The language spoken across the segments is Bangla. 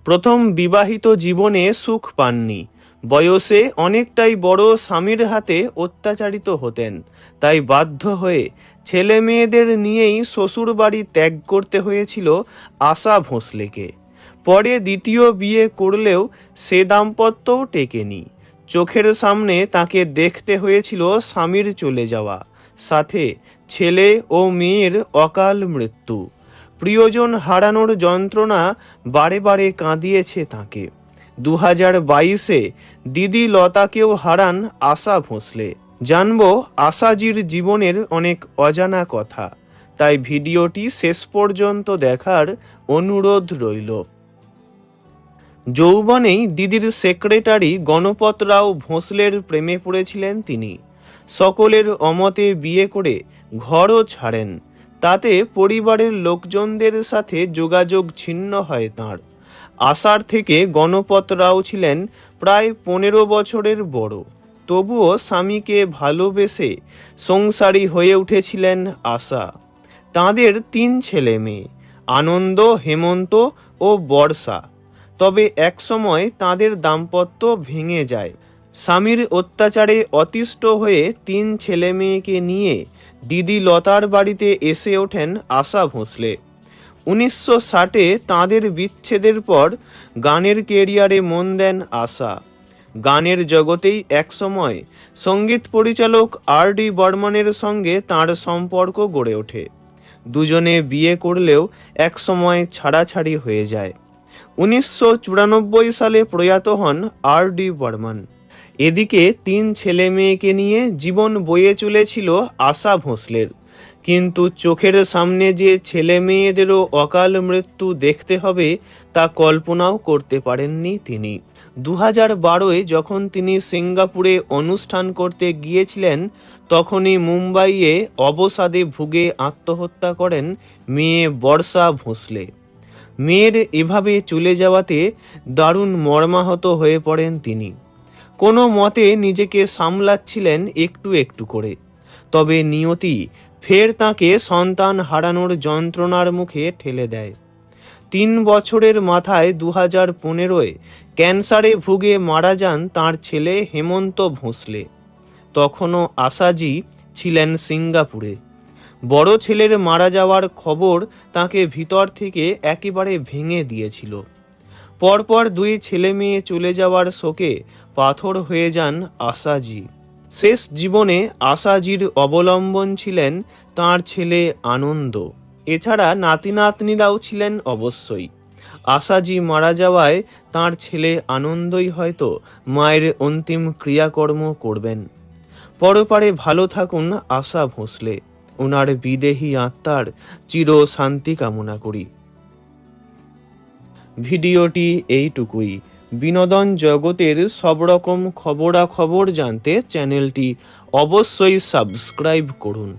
প্রথম বিবাহিত জীবনে সুখ পাননি। বয়সে অনেকটাই বড় স্বামীর হাতে অত্যাচারিত হতেন, তাই বাধ্য হয়ে ছেলে মেয়েদের নিয়েই শ্বশুর বাড়ি ত্যাগ করতে হয়েছিল আশা ভোঁসলেকে। পরে দ্বিতীয় বিয়ে করলেও সে দাম্পত্যও টেকেনি। চোখের সামনে তাকে দেখতে হয়েছিল স্বামীর চলে যাওয়া, সাথে ছেলে ও মেয়ের অকাল মৃত্যু। প্রিয়জন হারানোর যন্ত্রণা বারে বারে কাঁদিয়েছে তাকে। 2022-এ দিদি লতাকেও হারান আশা ভোঁসলে। জানবো আশাজির জীবনের অনেক অজানা কথা, তাই ভিডিওটি শেষ পর্যন্ত দেখার অনুরোধ রইল। যৌবনেই দিদির সেক্রেটারি গণপতরাও ভোঁসলের প্রেমে পড়েছিলেন তিনি। সকলের অমতে বিয়ে করে ঘরও ছাড়েন। তাতে পরিবারের লোকজনদের সাথে যোগাযোগ ছিন্ন হয় তাঁর। আশার থেকে গণপতরাও ছিলেন প্রায় 15 বছরের বড়। তবুও স্বামীকে ভালোবেসে সংসারী হয়ে উঠেছিলেন আশা। তাঁদের 3 ছেলে মেয়ে, আনন্দ, হেমন্ত ও বর্ষা। তবে একসময় তাঁদের দাম্পত্য ভেঙে যায়। স্বামীর অত্যাচারে অতিষ্ঠ হয়ে 3 ছেলে মেয়েকে নিয়ে দিদি লতার বাড়িতে এসে ওঠেন আশা ভোঁসলে। 1960-এ তাঁদের বিচ্ছেদের পর গানের কেরিয়ারে মন দেন আশা। গানের জগতেই একসময় সঙ্গীত পরিচালক R.D. বর্মনের সঙ্গে তাঁর সম্পর্ক গড়ে ওঠে। দুজনে বিয়ে করলেও একসময় ছাড়াছাড়ি হয়ে যায়। 1994 সালে প্রয়াত হন R.D. বর্মন। এদিকে 3 ছেলে মেয়েকে নিয়ে জীবন বয়ে চলেছিল আশা ভোঁসলের। কিন্তু চোখের সামনে যে ছেলে মেয়েদেরও অকাল মৃত্যু দেখতে হবে তা কল্পনাও করতে পারেননি তিনি। 2012-এ যখন তিনি সিঙ্গাপুরে অনুষ্ঠান করতে গিয়েছিলেন, তখনই মুম্বাইয়ে অবসাদে ভুগে আত্মহত্যা করেন মেয়ে বর্ষা ভোঁসলে। মেয়ের এভাবে চলে যাওয়াতে দারুণ মর্মাহত হয়ে পড়েন তিনি। কোনো মতে নিজেকে সামলাচ্ছিলেন একটু একটু করে। তবে নিয়তি ফের তাঁকে সন্তান হারানোর যন্ত্রণার মুখে ঠেলে দেয়। 3 বছরের মাথায় 2015-এ ক্যান্সারে ভুগে মারা যান তাঁর ছেলে হেমন্ত ভোঁসলে। তখনও আশাজি ছিলেন সিঙ্গাপুরে। বড় ছেলের মারা যাওয়ার খবর তাকে ভিতর থেকে একেবারে ভেঙে দিয়েছিল। পরপর 2 ছেলে মেয়ে চলে যাওয়ার শোকে পাথর হয়ে যান আশাজি। শেষ জীবনে আশাজির অবলম্বন ছিলেন তাঁর ছেলে আনন্দ। এছাড়া নাতি নাতনিরাও ছিলেন অবশ্যই। আশাজি মারা যাওয়ায় তাঁর ছেলে আনন্দই হয়তো মায়ের অন্তিম ক্রিয়াকর্ম করবেন। পরপারে ভালো থাকুন আশা ভোঁসলে। ওনার বিদেহী আত্মার চির শান্তি কামনা করি। ভিডিওটি এইটুকুই। বিনোদন জগতের সব রকম খবরাখবর জানতে চ্যানেলটি অবশ্যই সাবস্ক্রাইব করুন।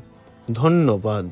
ধন্যবাদ।